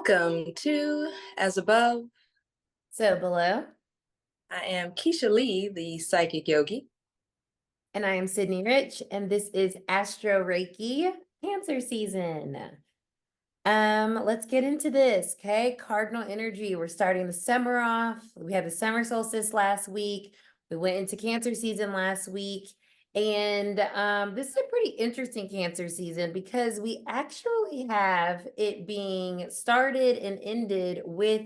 Welcome to As Above. So below, I am Kisha Lee, the Psychic Yogi. and I am Cidnee Rich, and this is Astro Reiki Cancer season. Let's get into this, okay? Cardinal energy. We're starting the summer off. We had the summer solstice last week. We went into Cancer season last week. And this is a pretty interesting Cancer season because we actually have it being started and ended with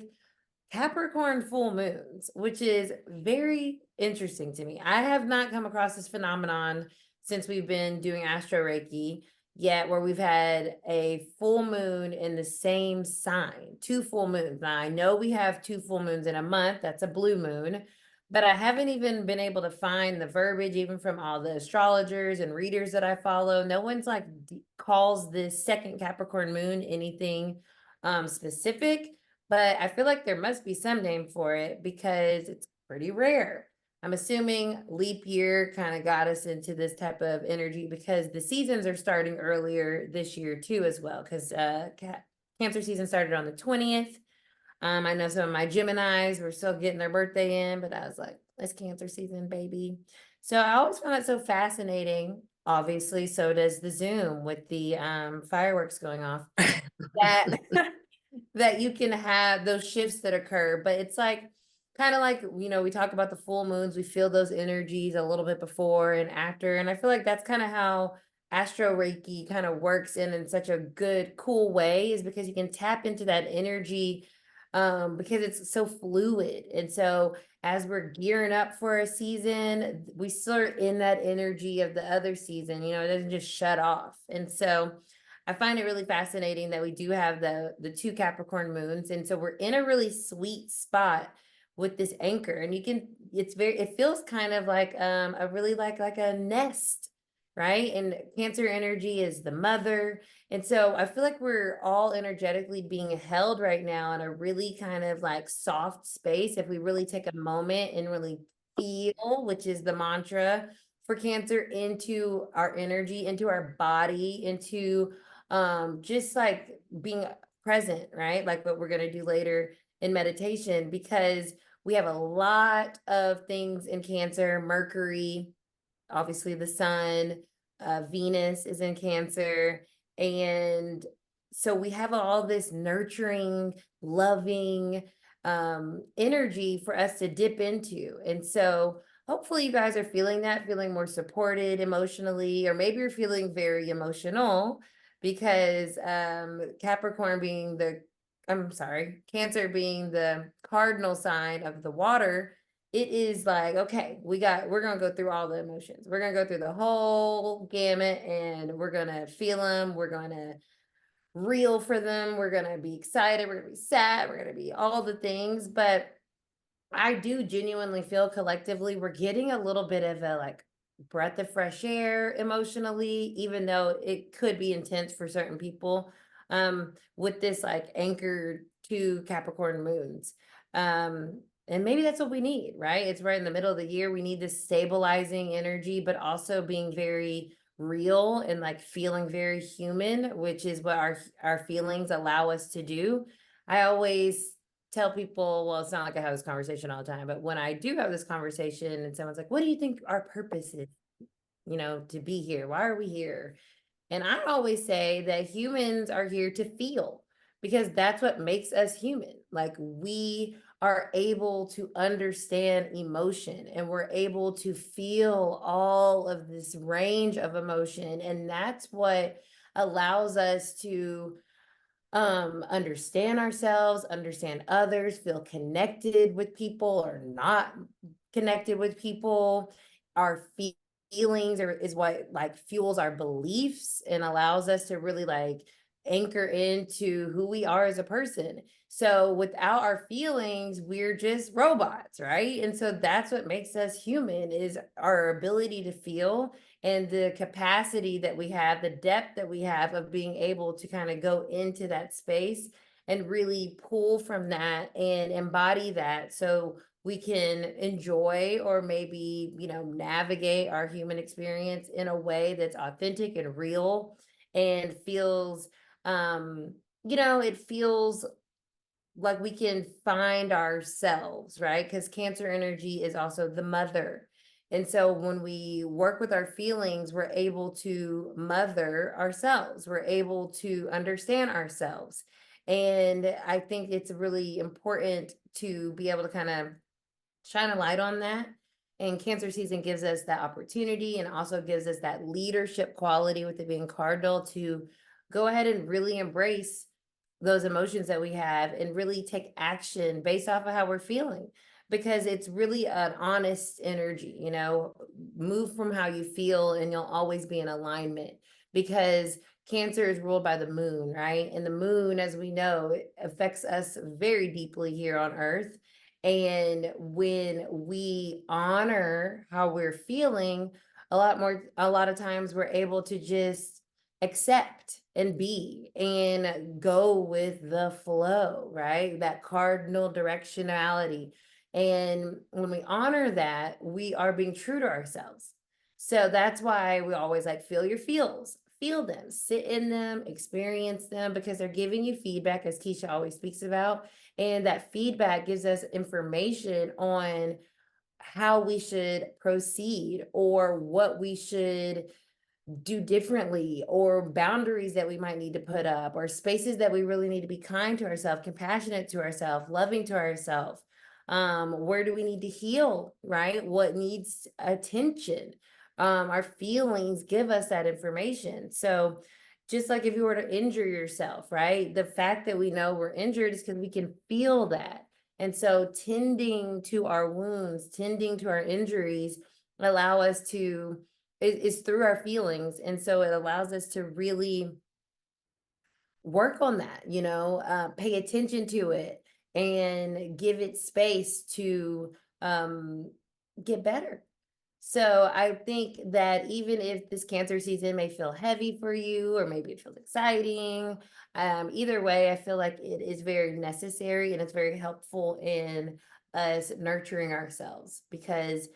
Capricorn full moons, which is very interesting to me. I have not come across this phenomenon since we've been doing Astro Reiki yet, where we've had a full moon in the same sign, two full moons. Now, I know we have two full moons in a month, that's a blue moon, but I haven't even been able to find the verbiage, even from all the astrologers and readers that I follow. No one's like calls this second Capricorn moon anything specific. But I feel like there must be some name for it because it's pretty rare. I'm assuming leap year kind of got us into this type of energy because the seasons are starting earlier this year too as well, because Cancer season started on the 20th. I know some of my Geminis were still getting their birthday in, but I was like, it's Cancer season, baby. So I always found it so fascinating. Obviously, so does the Zoom with the fireworks going off. That that you can have those shifts that occur, but it's like kind of like, we talk about the full moons, we feel those energies a little bit before and after, and I feel like that's kind of how Astro Reiki kind of works in such a good, cool way, is because you can tap into that energy because it's so fluid. And so as we're gearing up for a season, we still are in that energy of the other season, it doesn't just shut off. And so I find it really fascinating that we do have the two Capricorn moons. And so we're in a really sweet spot with this anchor. And it feels kind of like a really like a nest, right? And Cancer energy is the mother. And so I feel like we're all energetically being held right now in a really kind of like soft space. If we really take a moment and really feel, which is the mantra for Cancer, into our energy, into our body, into just like being present, right? Like what we're going to do later in meditation, because we have a lot of things in Cancer. Mercury, obviously the sun, Venus is in Cancer. And so we have all this nurturing, loving energy for us to dip into. And so hopefully you guys are feeling that, feeling more supported emotionally, or maybe you're feeling very emotional because Capricorn being Cancer being the cardinal sign of the water, it is like, okay, we're going to go through all the emotions. We're going to go through the whole gamut and we're going to feel them. We're going to reel for them. We're going to be excited. We're going to be sad. We're going to be all the things. But I do genuinely feel collectively we're getting a little bit of a like breath of fresh air emotionally, even though it could be intense for certain people, with this like anchored to Capricorn moons. And maybe that's what we need, right? It's right in the middle of the year. We need this stabilizing energy, but also being very real and like feeling very human, which is what our feelings allow us to do. I always tell people, well, it's not like I have this conversation all the time, but when I do have this conversation and someone's like, what do you think our purpose is, to be here? Why are we here? And I always say that humans are here to feel, because that's what makes us human. Like, we are able to understand emotion and we're able to feel all of this range of emotion. And that's what allows us to understand ourselves, understand others, feel connected with people or not connected with people. Our feelings is what like fuels our beliefs and allows us to really like anchor into who we are as a person. So without our feelings, we're just robots, right? And so that's what makes us human, is our ability to feel and the capacity that we have, the depth that we have of being able to kind of go into that space and really pull from that and embody that, so we can enjoy or maybe, navigate our human experience in a way that's authentic and real and feels, it feels like we can find ourselves, right? Because Cancer energy is also the mother. And so when we work with our feelings, we're able to mother ourselves. We're able to understand ourselves. And I think it's really important to be able to kind of shine a light on that. And Cancer season gives us that opportunity and also gives us that leadership quality with it being cardinal to go ahead and really embrace those emotions that we have and really take action based off of how we're feeling, because it's really an honest energy, you know, move from how you feel and you'll always be in alignment, because Cancer is ruled by the moon, right? And the moon, as we know, it affects us very deeply here on Earth. And when we honor how we're feeling, a lot of times we're able to just accept and be and go with the flow, right? That cardinal directionality. And when we honor that, we are being true to ourselves. So that's why we always like feel your feels, feel them, sit in them, experience them, because they're giving you feedback, as Kisha always speaks about. And that feedback gives us information on how we should proceed or what we should do differently, or boundaries that we might need to put up, or spaces that we really need to be kind to ourselves, compassionate to ourselves, loving to ourselves. Where do we need to heal, right? What needs attention? Our feelings give us that information. So just like if you were to injure yourself, right? The fact that we know we're injured is because we can feel that. And so tending to our wounds, tending to our injuries allow us to is through our feelings. And so it allows us to really work on that, you know, pay attention to it and give it space to get better. So I think that even if this Cancer season may feel heavy for you, or maybe it feels exciting, either way, I feel like it is very necessary and it's very helpful in us nurturing ourselves, because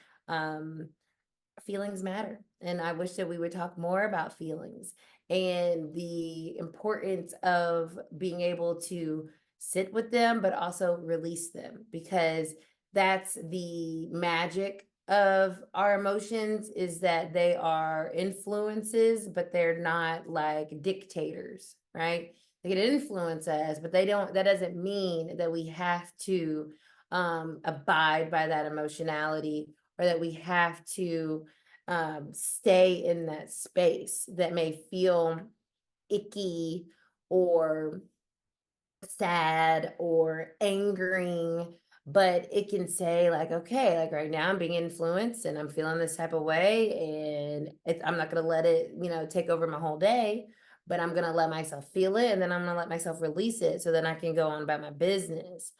feelings matter. And I wish that we would talk more about feelings and the importance of being able to sit with them, but also release them, because that's the magic of our emotions, is that they are influences, but they're not like dictators, right? They can influence us, but that doesn't mean that we have to abide by that emotionality, or that we have to stay in that space that may feel icky or sad or angering. But it can say like, okay, like right now I'm being influenced and I'm feeling this type of way, and I'm not going to let it, you know, take over my whole day, but I'm going to let myself feel it, and then I'm going to let myself release it so then I can go on about my business.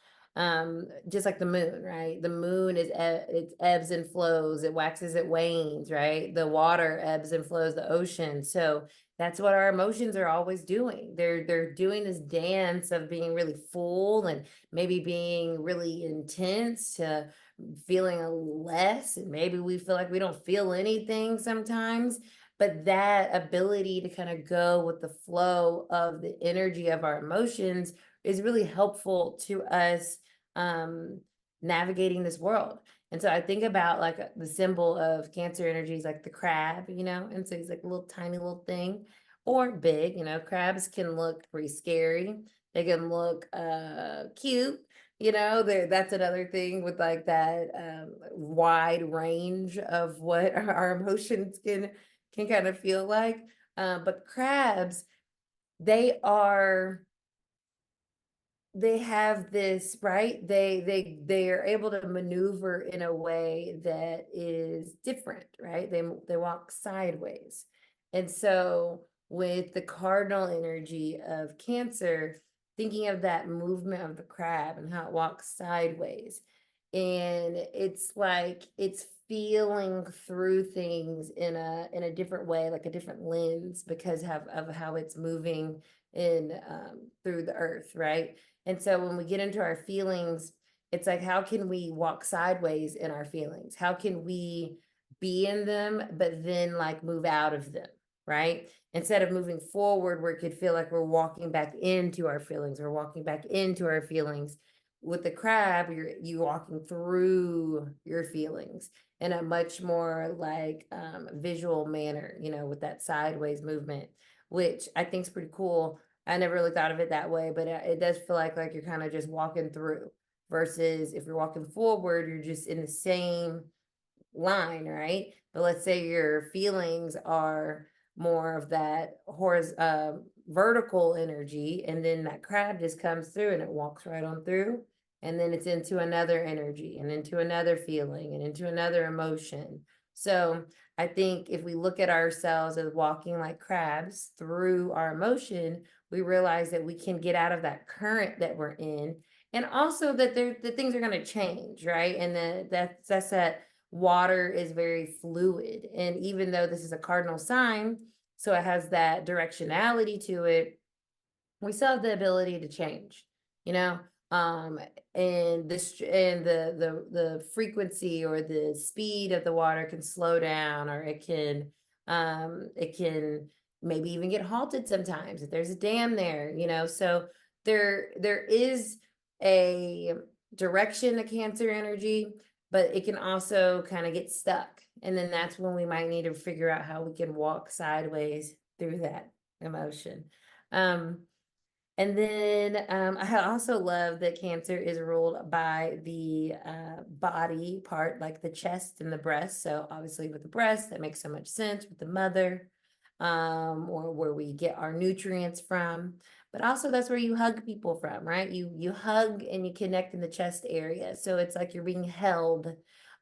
Just like the moon, right? The moon is it ebbs and flows, it waxes, it wanes, right? The water ebbs and flows, the ocean. So that's what our emotions are always doing. They're doing this dance of being really full and maybe being really intense to feeling less, and maybe we feel like we don't feel anything sometimes. But that ability to kind of go with the flow of the energy of our emotions is really helpful to us navigating this world. And so I think about like the symbol of Cancer energy is like the crab, you know, and so he's like a little tiny little thing, or big, you know. Crabs can look pretty scary. They can look cute, you know. That's another thing with like that wide range of what our emotions can kind of feel like. But crabs, they have this, right? They are able to maneuver in a way that is different, right? They walk sideways. And so with the cardinal energy of Cancer, thinking of that movement of the crab and how it walks sideways, and it's like it's feeling through things in a different way, like a different lens, because of how it's moving in through the earth, right? And so when we get into our feelings, it's like, how can we walk sideways in our feelings? How can we be in them, but then like move out of them, right? Instead of moving forward where it could feel like we're walking back into our feelings, we're walking back into our feelings. With the crab, you walking through your feelings in a much more like visual manner, with that sideways movement, which I think is pretty cool. I never really thought of it that way, but it does feel like you're kind of just walking through, versus if you're walking forward, you're just in the same line, right? But let's say your feelings are more of that vertical energy, and then that crab just comes through and it walks right on through, and then it's into another energy and into another feeling and into another emotion. So I think if we look at ourselves as walking like crabs through our emotion, we realize that we can get out of that current that we're in, and also that the things are going to change, right? And that's that water is very fluid. And even though this is a cardinal sign, so it has that directionality to it, we still have the ability to change, you know? And the frequency or the speed of the water can slow down, or it can maybe even get halted sometimes if there's a dam there, so there is a direction to Cancer energy, but it can also kind of get stuck. And then that's when we might need to figure out how we can walk sideways through that emotion. And then I also love that Cancer is ruled by the body part, like the chest and the breast. So obviously with the breast, that makes so much sense with the mother, or where we get our nutrients from. But also that's where you hug people from, right? You hug and you connect in the chest area. So it's like you're being held.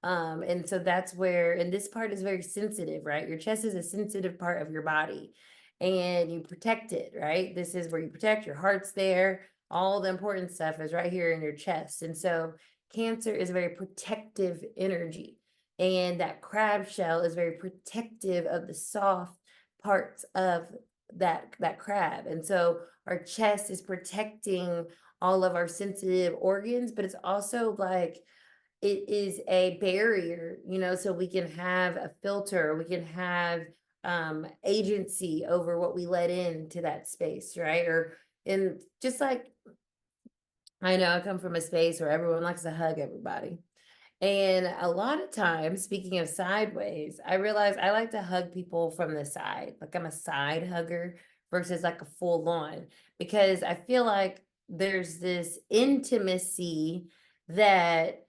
And so that's where, and this part is very sensitive, right? Your chest is a sensitive part of your body, and you protect it, right? This is where you protect, your heart's there. All the important stuff is right here in your chest. And so Cancer is a very protective energy. And that crab shell is very protective of the soft parts of that crab. And so our chest is protecting all of our sensitive organs, but it's also like it is a barrier, so we can have a filter, we can have agency over what we let into that space, right? Or in just like, I know I come from a space where everyone likes to hug everybody. And a lot of times, speaking of sideways, I realize I like to hug people from the side. Like I'm a side hugger versus like a full on, because I feel like there's this intimacy that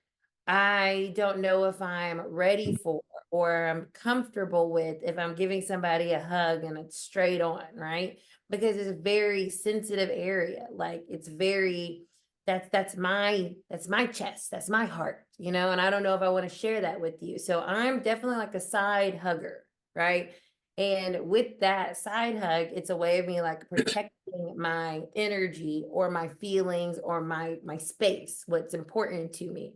I don't know if I'm ready for or I'm comfortable with if I'm giving somebody a hug and it's straight on, right? Because it's a very sensitive area. Like it's very, that's my chest, that's my heart, and I don't know if I want to share that with you. So I'm definitely like a side hugger, right? And with that side hug, it's a way of me like protecting my energy or my feelings or my space, what's important to me.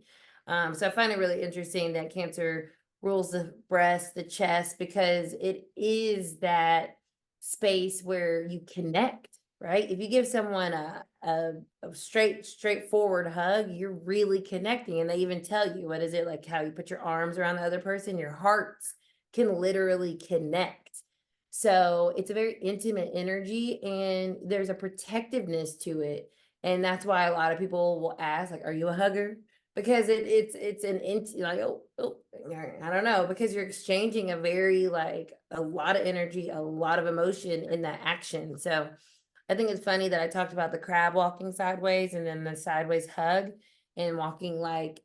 So I find it really interesting that Cancer rules the breast, the chest, because it is that space where you connect, right? If you give someone a straightforward hug, you're really connecting. And they even tell you, what is it, like how you put your arms around the other person, your hearts can literally connect. So it's a very intimate energy, and there's a protectiveness to it. And that's why a lot of people will ask, like, are you a hugger? Because it's an like, I don't know, because you're exchanging a very like a lot of energy, a lot of emotion in that action. So I think it's funny that I talked about the crab walking sideways and then the sideways hug, and walking like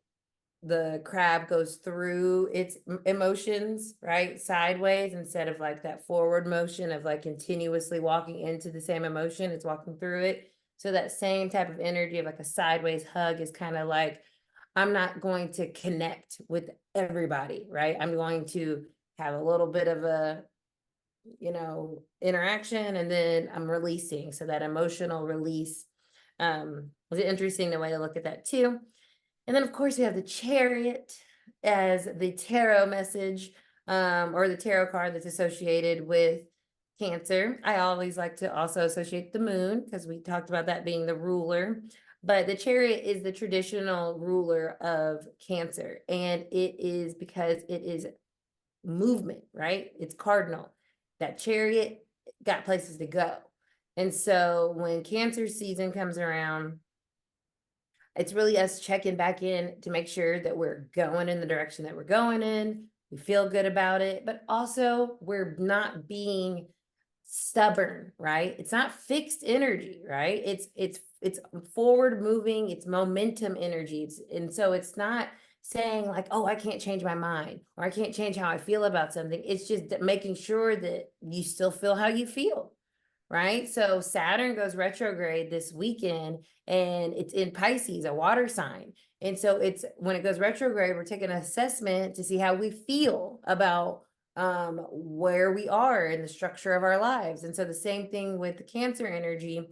the crab goes through its emotions, right? Sideways, instead of like that forward motion of like continuously walking into the same emotion, it's walking through it. So that same type of energy of like a sideways hug is kind of like, I'm not going to connect with everybody, right? I'm going to have a little bit of a, interaction, and then I'm releasing. So that emotional release was interesting, the way to look at that too. And then of course we have the Chariot as the tarot message, or the tarot card that's associated with Cancer. I always like to also associate the moon, because we talked about that being the ruler. But the Chariot is the traditional ruler of Cancer, and it is because it is movement, right? It's cardinal. that Chariot got places to go. And so when Cancer season comes around, it's really us checking back in to make sure that we're going in the direction that we're going in. We feel good about it, but also we're not being stubborn, right? It's not fixed energy, right? It's forward moving, it's momentum energy. And so it's not saying like, oh, I can't change my mind or I can't change how I feel about something. It's just making sure that you still feel how you feel, right? So Saturn goes retrograde this weekend and it's in Pisces, a water sign. And so it's when it goes retrograde, we're taking an assessment to see how we feel about where we are in the structure of our lives. And so the same thing with the Cancer energy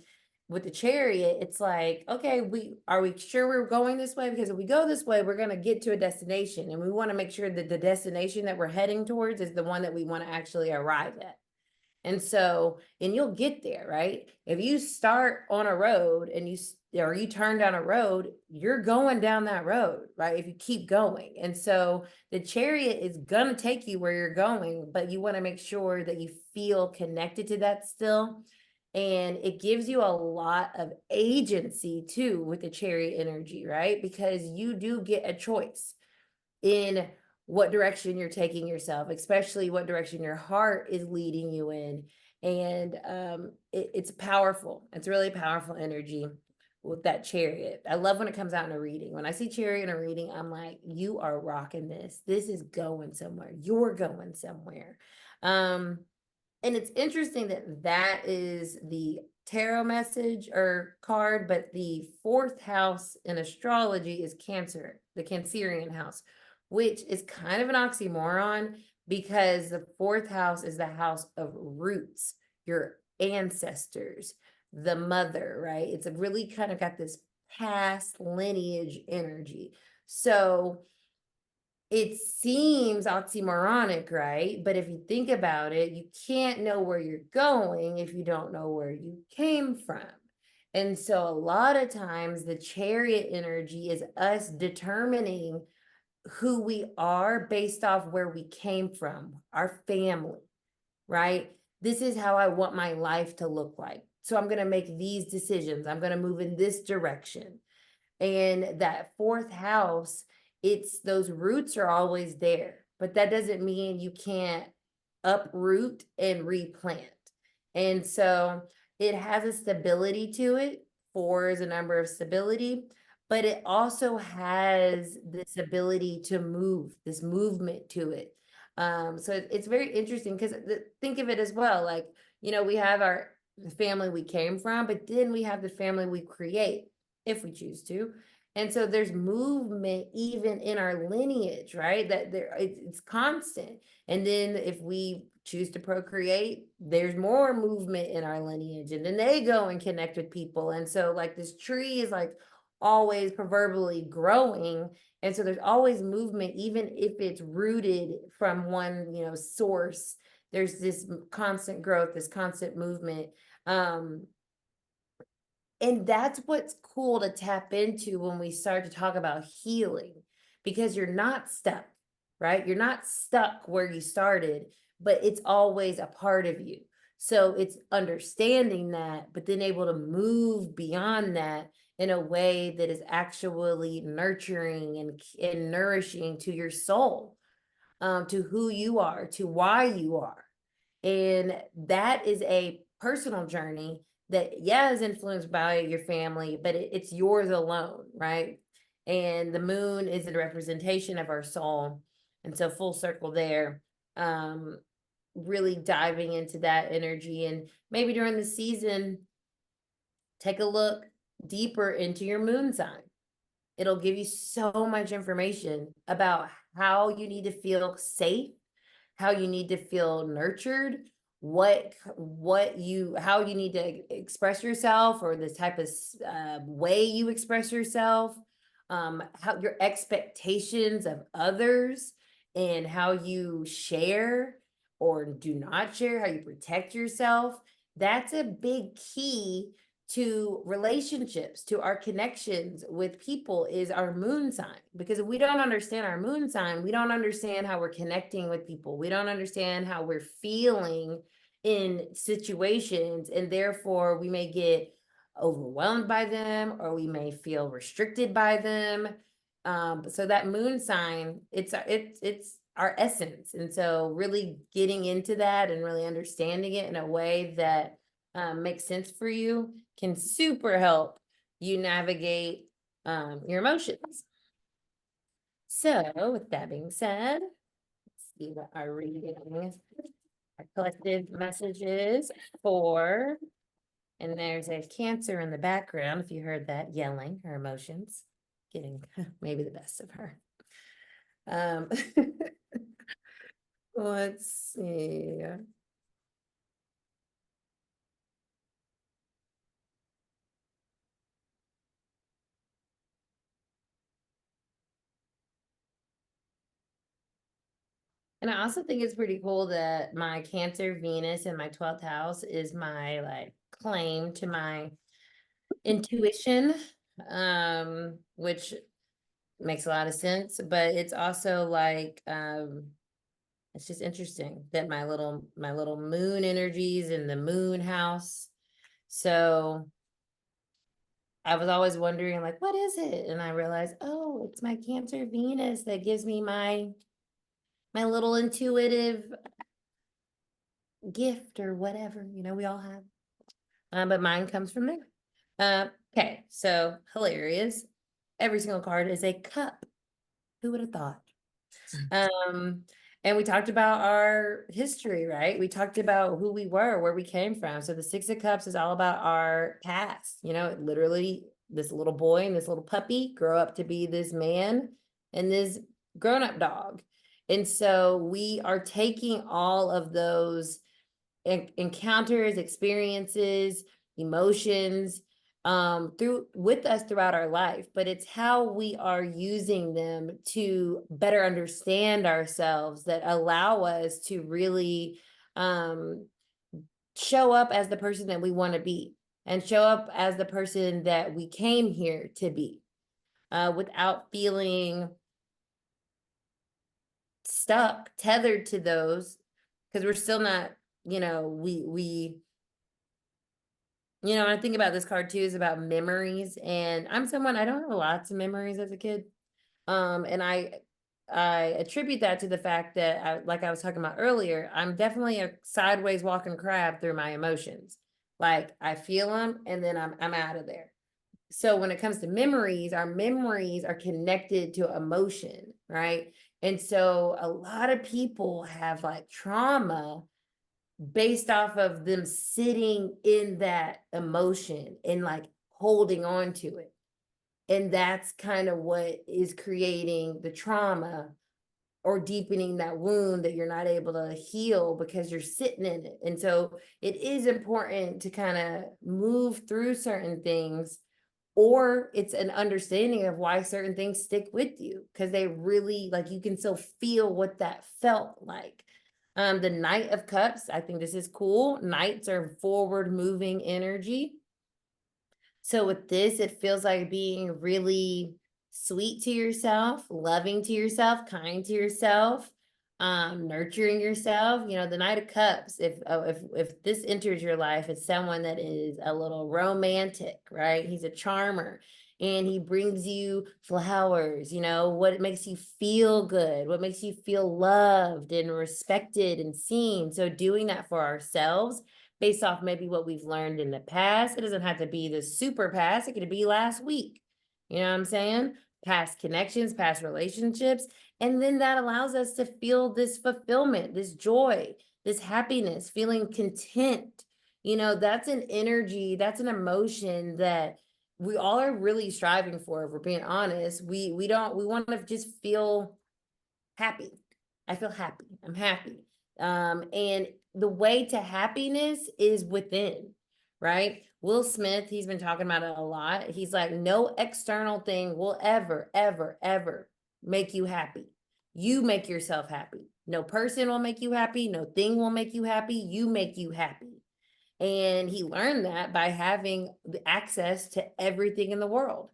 with the Chariot, it's like, okay, are we sure we're going this way? Because if we go this way, we're going to get to a destination, and we want to make sure that the destination that we're heading towards is the one that we want to actually arrive at. And so, and you'll get there, right? If you start on a road and you turn down a road, you're going down that road, right? If you keep going. And so the Chariot is going to take you where you're going, but you want to make sure that you feel connected to that still. And it gives you a lot of agency too with the Chariot energy, right? Because you do get a choice in what direction you're taking yourself, especially what direction your heart is leading you in. And it's powerful. It's really powerful energy with that Chariot. I love when it comes out in a reading. When I see Chariot in a reading, I'm like, you are rocking this. This is going somewhere. You're going somewhere. And it's interesting that that is the tarot message or card, but the fourth house in astrology is Cancer, the Cancerian house, which is kind of an oxymoron because the fourth house is the house of roots, your ancestors, the mother, right? It's a really kind of got this past lineage energy. So it seems oxymoronic, right? But if you think about it, you can't know where you're going if you don't know where you came from. And so a lot of times the Chariot energy is us determining who we are based off where we came from, our family, right? This is how I want my life to look like. So I'm going to make these decisions. I'm going to move in this direction. And that fourth house, it's those roots are always there, but that doesn't mean you can't uproot and replant. And so it has a stability to it. 4 is a number of stability, but it also has this ability to move, this movement to it. So it's very interesting because think of it as well, like, we have the family we came from, but then we have the family we create if we choose to. And so there's movement even in our lineage, right? That it's constant. And then if we choose to procreate, there's more movement in our lineage, and then they go and connect with people. And so like this tree is like always proverbially growing. And so there's always movement, even if it's rooted from one, source. There's this constant growth, this constant movement. And that's what's cool to tap into when we start to talk about healing, because you're not stuck, right? You're not stuck where you started, but it's always a part of you. So it's understanding that, but then able to move beyond that in a way that is actually nurturing and nourishing to your soul, to who you are, to why you are. And that is a personal journey that, is influenced by your family, but it's yours alone, right? And the moon is a representation of our soul. And so full circle there, really diving into that energy. And maybe during the season, take a look deeper into your moon sign. It'll give you so much information about how you need to feel safe, how you need to feel nurtured, how you need to express yourself, or the type of way you express yourself, how your expectations of others, and how you share or do not share, how you protect yourself. That's a big key to relationships, to our connections with people, is our moon sign. Because if we don't understand our moon sign, we don't understand how we're connecting with people. We don't understand how we're feeling in situations, and therefore we may get overwhelmed by them, or we may feel restricted by them. So that moon sign, it's our essence. And so really getting into that and really understanding it in a way that makes sense for you can super help you navigate your emotions. So with that being said, let's see what our reading, our collective messages for, and there's a Cancer in the background, if you heard that yelling, her emotions, getting maybe the best of her. Let's see. And I also think it's pretty cool that my Cancer Venus in my 12th house is my like claim to my intuition, which makes a lot of sense, but it's also like it's just interesting that my little moon energies in the moon house. So I was always wondering, like, what is it? And I realized, oh, it's my Cancer Venus that gives me my little intuitive gift or whatever, we all have. But mine comes from there. Okay, so hilarious. Every single card is a cup. Who would have thought? And we talked about our history, right? We talked about who we were, where we came from. So the Six of Cups is all about our past. Literally this little boy and this little puppy grow up to be this man and this grown-up dog. And so we are taking all of those encounters, experiences, emotions, with us throughout our life, but it's how we are using them to better understand ourselves that allow us to really show up as the person that we want to be, and show up as the person that we came here to be, without feeling stuck, tethered to those, because we're still not, I think about this card too, is about memories. And I'm someone, I don't have lots of memories as a kid. And I attribute that to the fact that, like I was talking about earlier, I'm definitely a sideways walking crab through my emotions. Like I feel them and then I'm out of there. So when it comes to memories, our memories are connected to emotion, right? And so a lot of people have like trauma based off of them sitting in that emotion and like holding on to it. And that's kind of what is creating the trauma or deepening that wound that you're not able to heal because you're sitting in it. And so it is important to kind of move through certain things, or it's an understanding of why certain things stick with you, because they really, like, you can still feel what that felt like. The Knight of Cups, I think this is cool. Knights are forward moving energy. So with this, it feels like being really sweet to yourself, loving to yourself, kind to yourself, nurturing yourself. The Knight of Cups, if this enters your life, it's someone that is a little romantic, right? He's a charmer. And he brings you flowers, what makes you feel good, what makes you feel loved and respected and seen. So doing that for ourselves based off maybe what we've learned in the past. It doesn't have to be the super past. It could be last week. You know what I'm saying? Past connections, past relationships. And then that allows us to feel this fulfillment, this joy, this happiness, feeling content. That's an energy, that's an emotion that we all are really striving for. If we're being honest, we want to just feel happy. I feel happy. I'm happy. And the way to happiness is within, right? Will Smith, he's been talking about it a lot. He's like, no external thing will ever, ever, ever make you happy. You make yourself happy. No person will make you happy. No thing will make you happy. You make you happy. And he learned that by having the access to everything in the world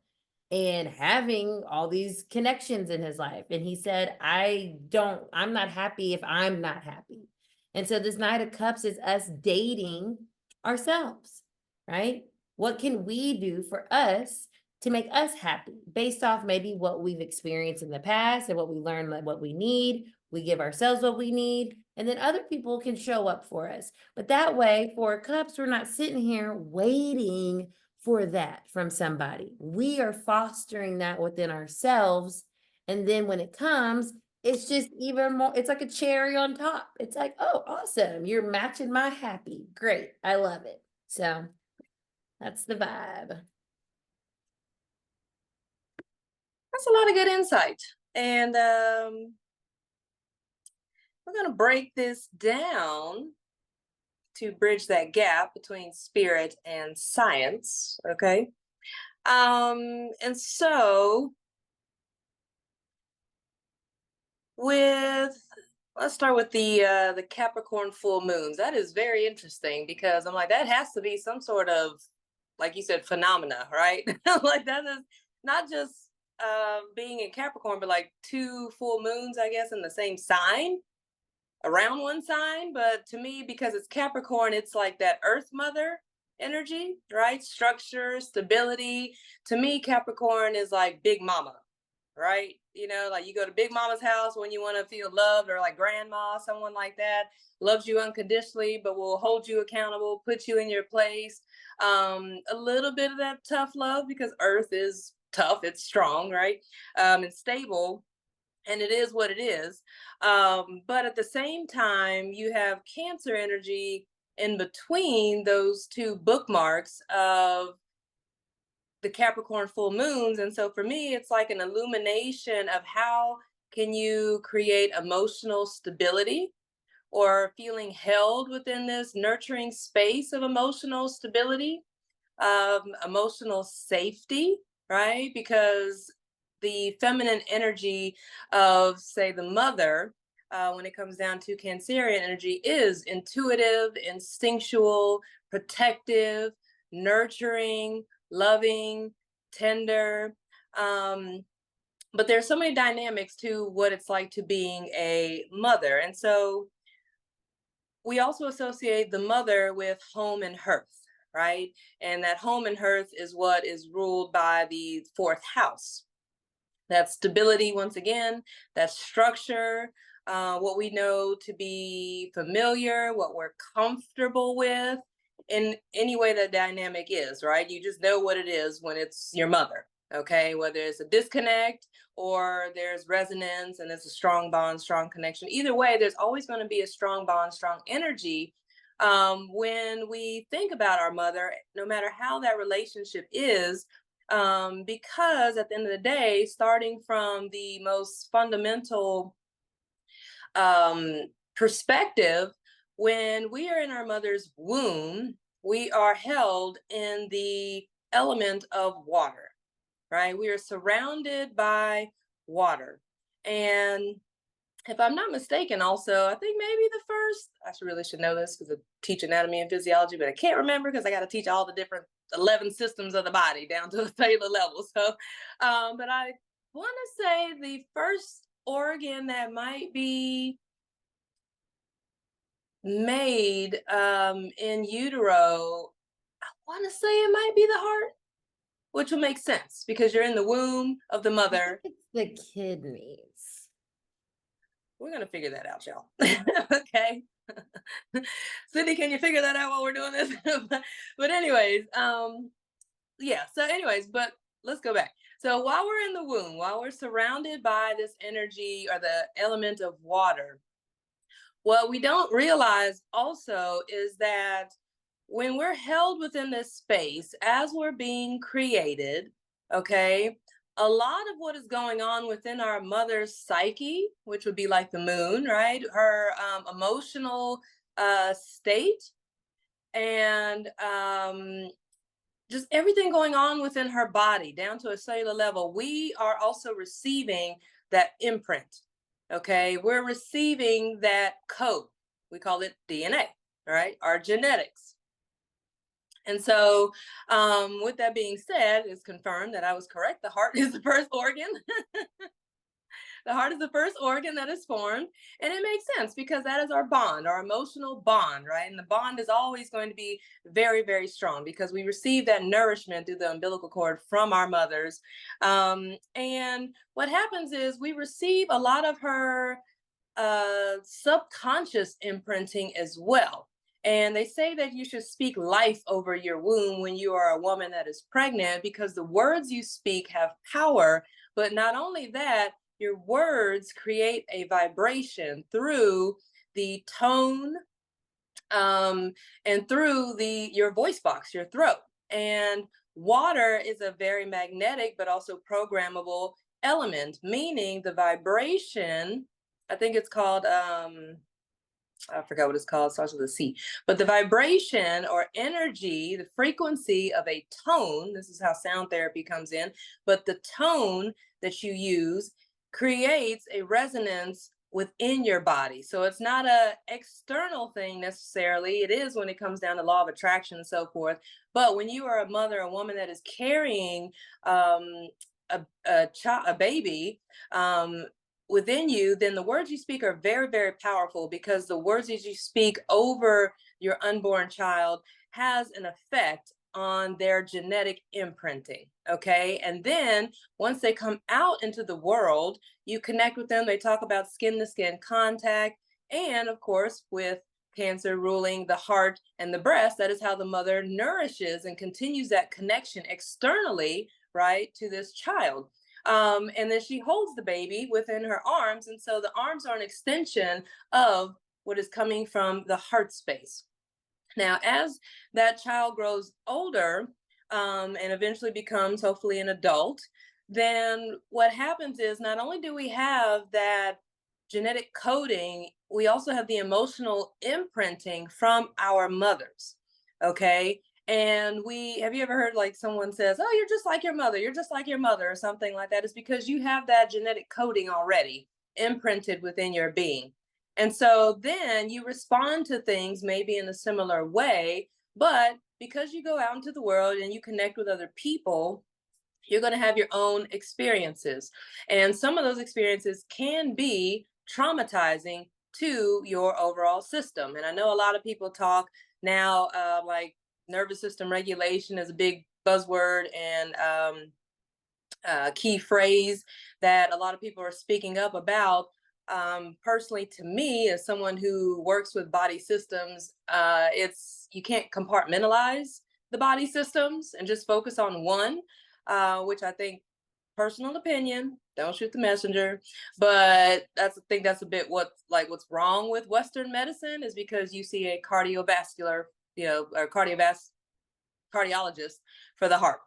and having all these connections in his life. And he said, I'm not happy if I'm not happy. And so this Knight of Cups is us dating ourselves, right? What can we do for us to make us happy based off maybe what we've experienced in the past and what we learned, like what we need. We give ourselves what we need, and then other people can show up for us. But that way, for Cups, we're not sitting here waiting for that from somebody. We are fostering that within ourselves. And then when it comes, it's just even more, it's like a cherry on top. It's like, oh, awesome. You're matching my happy. Great. I love it. So that's the vibe. That's a lot of good insight. And we're going to break this down to bridge that gap between spirit and science. Okay. And so let's start with the Capricorn full moons. That is very interesting because I'm like, that has to be some sort of, like you said, phenomena, right? Like that is not just being in Capricorn, but like 2 full moons, I guess, in the same sign, around one sign. But to me, because it's Capricorn, it's like that Earth Mother energy, right? Structure, stability. To me, Capricorn is like Big Mama, right? You know, like you go to Big Mama's house when you want to feel loved, or like grandma, someone like that, loves you unconditionally, but will hold you accountable, put you in your place. A little bit of that tough love, because Earth is tough, it's strong, right? It's stable, and it is what it is. But at the same time, you have Cancer energy in between those 2 bookmarks of the Capricorn full moons. And so for me, it's like an illumination of how can you create emotional stability, or feeling held within this nurturing space of emotional stability, emotional safety, right? Because the feminine energy of, say, the mother, when it comes down to Cancerian energy, is intuitive, instinctual, protective, nurturing, loving, tender. But there's so many dynamics to what it's like to being a mother. And so we also associate the mother with home and hearth, right? And that home and hearth is what is ruled by the 4th house. That's stability, once again, that's structure, what we know to be familiar, what we're comfortable with, in any way that dynamic is, right? You just know what it is when it's your mother, okay? Whether it's a disconnect or there's resonance and it's a strong bond, strong connection. Either way, there's always going to be a strong bond, strong energy when we think about our mother, no matter how that relationship is. Because at the end of the day, starting from the most fundamental perspective, when we are in our mother's womb, we are held in the element of water, right? We are surrounded by water. And if I'm not mistaken, also, I think maybe the first, really should know this because I teach anatomy and physiology, but I can't remember because I got to teach all the different 11 systems of the body down to the cellular level. So, but I want to say the first organ that might be made in utero, I want to say it might be the heart, which will make sense because you're in the womb of the mother. It's the kidneys. We're going to figure that out, y'all. Okay. Cidnee, can you figure that out while we're doing this? But anyways, yeah. So anyways, but let's go back. So while we're in the womb, while we're surrounded by this energy or the element of water, what we don't realize also is that when we're held within this space, as we're being created, okay, a lot of what is going on within our mother's psyche, which would be like the moon, right? Her emotional state, and just everything going on within her body down to a cellular level, we are also receiving that imprint, okay? We're receiving that code. We call it DNA, right? Our genetics. And so with that being said, it's confirmed that I was correct. The heart is the first organ. The heart is the first organ that is formed. And it makes sense because that is our bond, our emotional bond, right? And the bond is always going to be very, very strong because we receive that nourishment through the umbilical cord from our mothers. And what happens is we receive a lot of her subconscious imprinting as well. And they say that you should speak life over your womb when you are a woman that is pregnant because the words you speak have power. But not only that, your words create a vibration through the tone and through your voice box, your throat. And water is a very magnetic but also programmable element, meaning the vibration, I think it's called I forgot what it's called, starts with a C. But the vibration or energy, the frequency of a tone, this is how sound therapy comes in, but the tone that you use creates a resonance within your body. So it's not a external thing necessarily. It is when it comes down to law of attraction and so forth. But when you are a mother, a woman that is carrying a baby, within you, then the words you speak are very, very powerful because the words that you speak over your unborn child has an effect on their genetic imprinting. Okay. And then once they come out into the world, you connect with them. They talk about skin to skin contact. And of course, with Cancer ruling the heart and the breast, that is how the mother nourishes and continues that connection externally, right, to this child. And then she holds the baby within her arms. And so the arms are an extension of what is coming from the heart space. Now, as that child grows older and eventually becomes hopefully an adult, then what happens is not only do we have that genetic coding, we also have the emotional imprinting from our mothers. Okay. And have you ever heard like someone says, oh, you're just like your mother, you're just like your mother, or something like that? It's because you have that genetic coding already imprinted within your being. And so then you respond to things maybe in a similar way, but because you go out into the world and you connect with other people, you're going to have your own experiences. And some of those experiences can be traumatizing to your overall system. And I know a lot of people talk now like nervous system regulation is a big buzzword and key phrase that a lot of people are speaking up about. Personally, to me, as someone who works with body systems, you can't compartmentalize the body systems and just focus on one, which I think, personal opinion, don't shoot the messenger, but I think that's a bit what's wrong with Western medicine is because you see a cardiovascular, or cardiologist for the heart.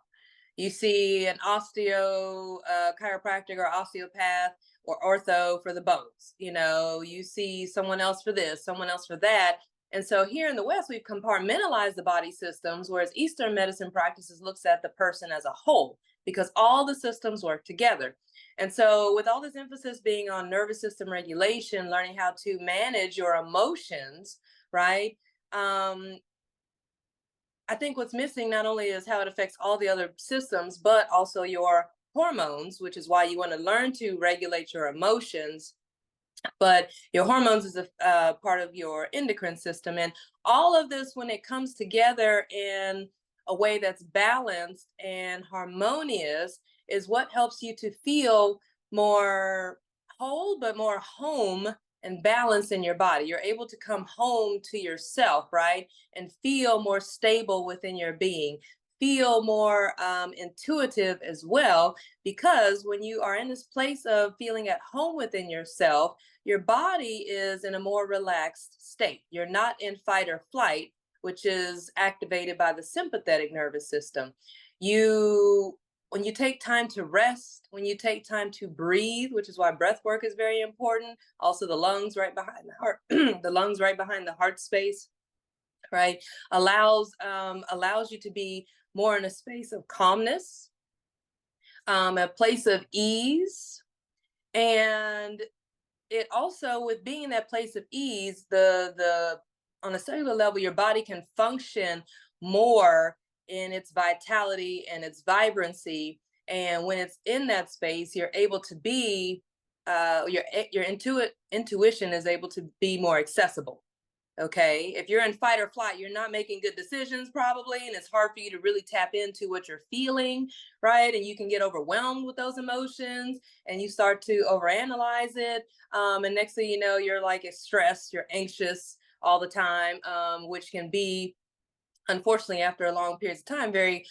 You see an chiropractic or osteopath or ortho for the bones. You see someone else for this, someone else for that. And so here in the West, we've compartmentalized the body systems, whereas Eastern medicine practices looks at the person as a whole because all the systems work together. And so with all this emphasis being on nervous system regulation, learning how to manage your emotions, right? I think what's missing not only is how it affects all the other systems, but also your hormones, which is why you want to learn to regulate your emotions. But your hormones is a part of your endocrine system. And all of this, when it comes together in a way that's balanced and harmonious, is what helps you to feel more whole, but more home and balance in your body. You're able to come home to yourself, right? And feel more stable within your being, feel more intuitive as well, because when you are in this place of feeling at home within yourself, your body is in a more relaxed state. You're not in fight or flight, which is activated by the sympathetic nervous system. When you take time to rest, when you take time to breathe, which is why breath work is very important. Also the lungs right behind the heart, the lungs right behind the heart space, right? Allows you to be more in a space of calmness, a place of ease. And it also, with being in that place of ease, on a cellular level, your body can function more in its vitality and its vibrancy. And when it's in that space, you're able to be your intuition is able to be more accessible. Okay, if you're in fight or flight, you're not making good decisions probably, and it's hard for you to really tap into what you're feeling, right? And you can get overwhelmed with those emotions, and you start to overanalyze it. And next thing you know, you're like stressed, you're anxious all the time, which can be, unfortunately, after a long period of time, very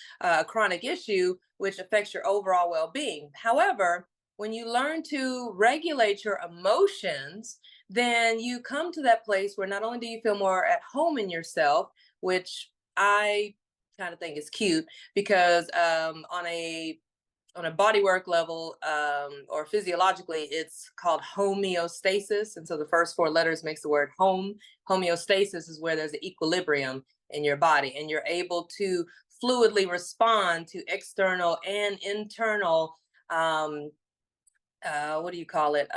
chronic issue, which affects your overall well-being. However, when you learn to regulate your emotions, then you come to that place where not only do you feel more at home in yourself, which I kind of think is cute, because on a body work level, or physiologically, it's called homeostasis. And so the first four letters makes the word home. Homeostasis is where there's an equilibrium in your body, and you're able to fluidly respond to external and internal, what do you call it,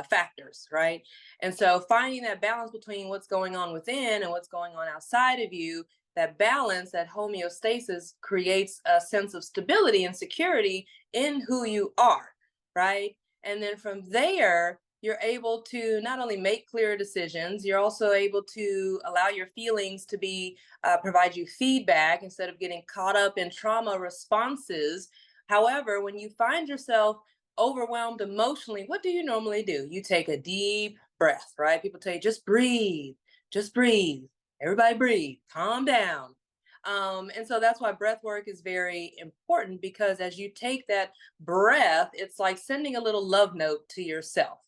factors, right? And so finding that balance between what's going on within and what's going on outside of you, that balance, that homeostasis, creates a sense of stability and security in who you are, right? And then from there, you're able to not only make clear decisions, you're also able to allow your feelings to be, provide you feedback instead of getting caught up in trauma responses. However, when you find yourself overwhelmed emotionally, what do you normally do? You take a deep breath, right? People tell you, just breathe, just breathe. Everybody breathe, calm down. And so that's why breath work is very important, because as you take that breath, it's like sending a little love note to yourself.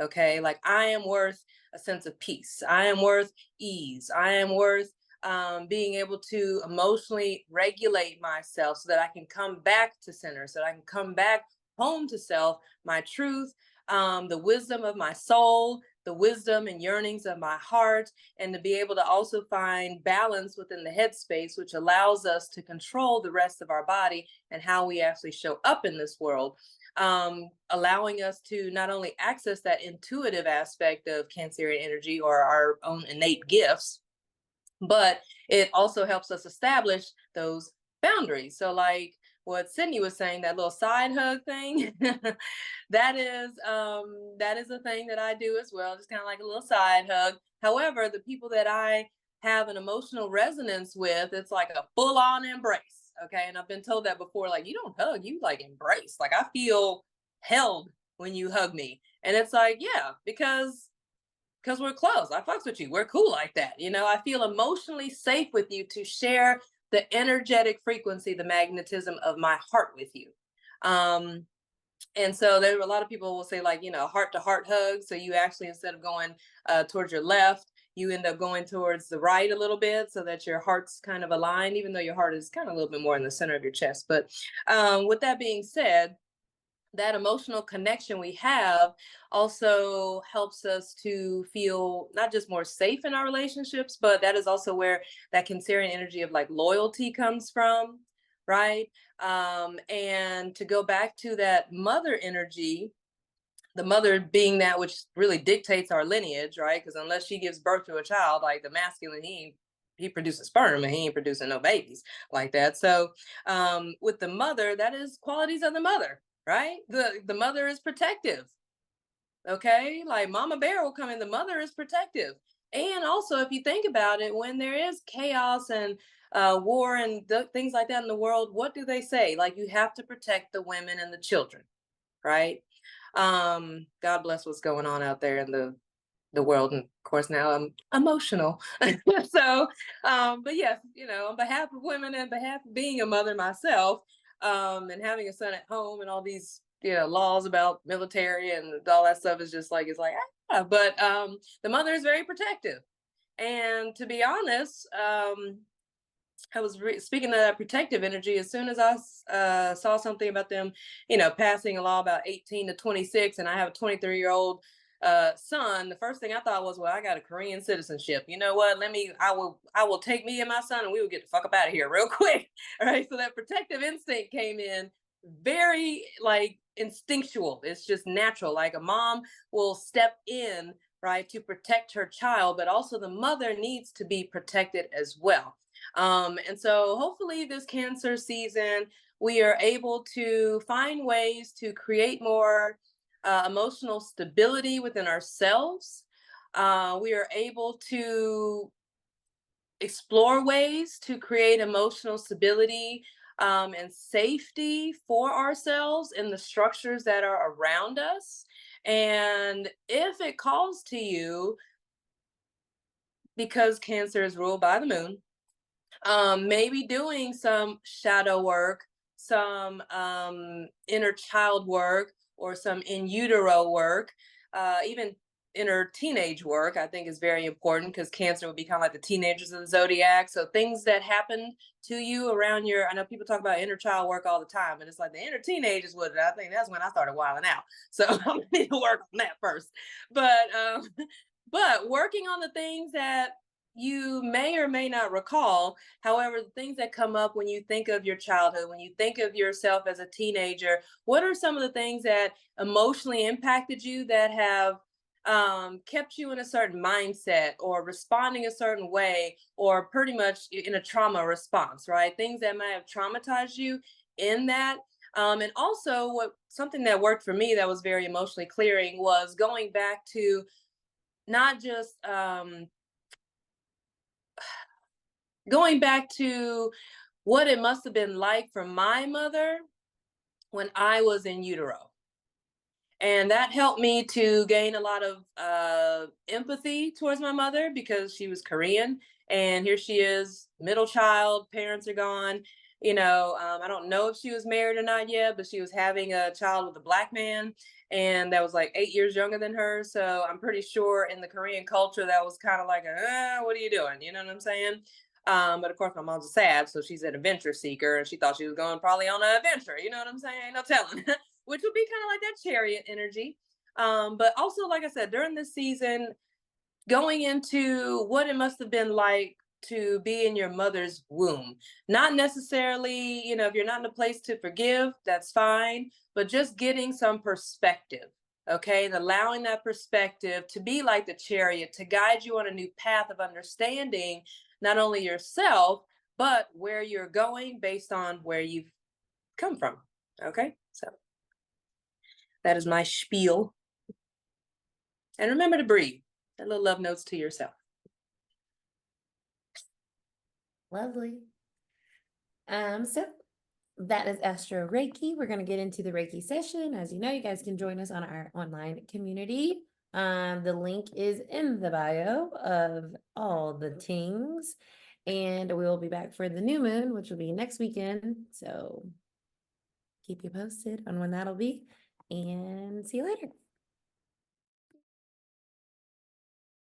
Okay, like I am worth a sense of peace. I am worth ease. I am worth being able to emotionally regulate myself so that I can come back to center, so that I can come back home to self, my truth, the wisdom of my soul, the wisdom and yearnings of my heart, and to be able to also find balance within the headspace, which allows us to control the rest of our body and how we actually show up in this world, allowing us to not only access that intuitive aspect of Cancerian energy or our own innate gifts, but it also helps us establish those boundaries. So like what Cidnee was saying, that little side hug thing, that is a thing that I do as well, just kind of like a little side hug. However, the people that I have an emotional resonance with, it's like a full-on embrace. Okay. And I've been told that before, like, you don't hug, you like embrace. Like I feel held when you hug me. And it's like, yeah, because we're close. I fucks with you. We're cool like that. You know, I feel emotionally safe with you to share the energetic frequency, the magnetism of my heart with you. And so there were a lot of people will say, like, you know, heart to heart hugs. So you actually, instead of going towards your left, you end up going towards the right a little bit so that your heart's kind of aligned, even though your heart is kind of a little bit more in the center of your chest. But with that being said, that emotional connection we have also helps us to feel not just more safe in our relationships, but that is also where that Cancerian energy of like loyalty comes from, right? And to go back to that mother energy, the mother being that which really dictates our lineage, right? Because unless she gives birth to a child, like the masculine, he produces sperm and he ain't producing no babies like that. So with the mother, that is qualities of the mother, right? The mother is protective. Okay, like Mama Bear will come in, the mother is protective. And also, if you think about it, when there is chaos and war and things like that in the world, what do they say? Like, you have to protect the women and the children, right? God bless what's going on out there in the world, and of course now I'm emotional. So but yes, you know, on behalf of women and behalf of being a mother myself, and having a son at home, and all these, you know, laws about military and all that stuff is just like, it's like, but the mother is very protective. And to be honest, I was speaking of that protective energy. As soon as I saw something about them, you know, passing a law about 18 to 26, and I have a 23-year-old son, the first thing I thought was, well, I got a Korean citizenship. You know what? I will take me and my son, and we will get the fuck up out of here real quick. All right. So that protective instinct came in very like instinctual. It's just natural. Like a mom will step in, right, to protect her child, but also the mother needs to be protected as well. And so hopefully this Cancer season, we are able to find ways to create more emotional stability within ourselves. We are able to explore ways to create emotional stability and safety for ourselves in the structures that are around us. And if it calls to you, because Cancer is ruled by the moon, maybe doing some shadow work, some inner child work, or some in utero work, even inner teenage work, I think is very important because Cancer would be kind of like the teenagers of the zodiac. So things that happen to you around your, I know people talk about inner child work all the time, and it's like the inner teenage is what I think that's when I started wilding out. So I need to work on that first. But but working on the things that you may or may not recall. However, the things that come up when you think of your childhood, when you think of yourself as a teenager, what are some of the things that emotionally impacted you that have kept you in a certain mindset or responding a certain way, or pretty much in a trauma response, right? Things that might have traumatized you in that. And also, what something that worked for me that was very emotionally clearing was going back to not just going back to what it must have been like for my mother when I was in utero. And that helped me to gain a lot of empathy towards my mother because she was Korean. And here she is, middle child, parents are gone. I don't know if she was married or not yet, but she was having a child with a Black man. And that was like 8 years younger than her. So I'm pretty sure in the Korean culture, that was kind of like, what are you doing? You know what I'm saying? But of course, my mom's a sad, so she's an adventure seeker, and she thought she was going probably on an adventure. You know what I'm saying? Ain't no telling. Which would be kind of like that chariot energy. But also, like I said, during this season, going into what it must have been like to be in your mother's womb. Not necessarily, if you're not in a place to forgive, that's fine, but just getting some perspective. Okay, and allowing that perspective to be like the chariot to guide you on a new path of understanding not only yourself, but where you're going based on where you've come from. Okay, so that is my spiel. And remember to breathe. That little love notes to yourself. Lovely. So that is Astro Reiki. We're going to get into the Reiki session. As you know, you guys can join us on our online community. The link is in the bio of all the things. And we will be back for the new moon, which will be next weekend. So keep you posted on when that'll be. And see you later.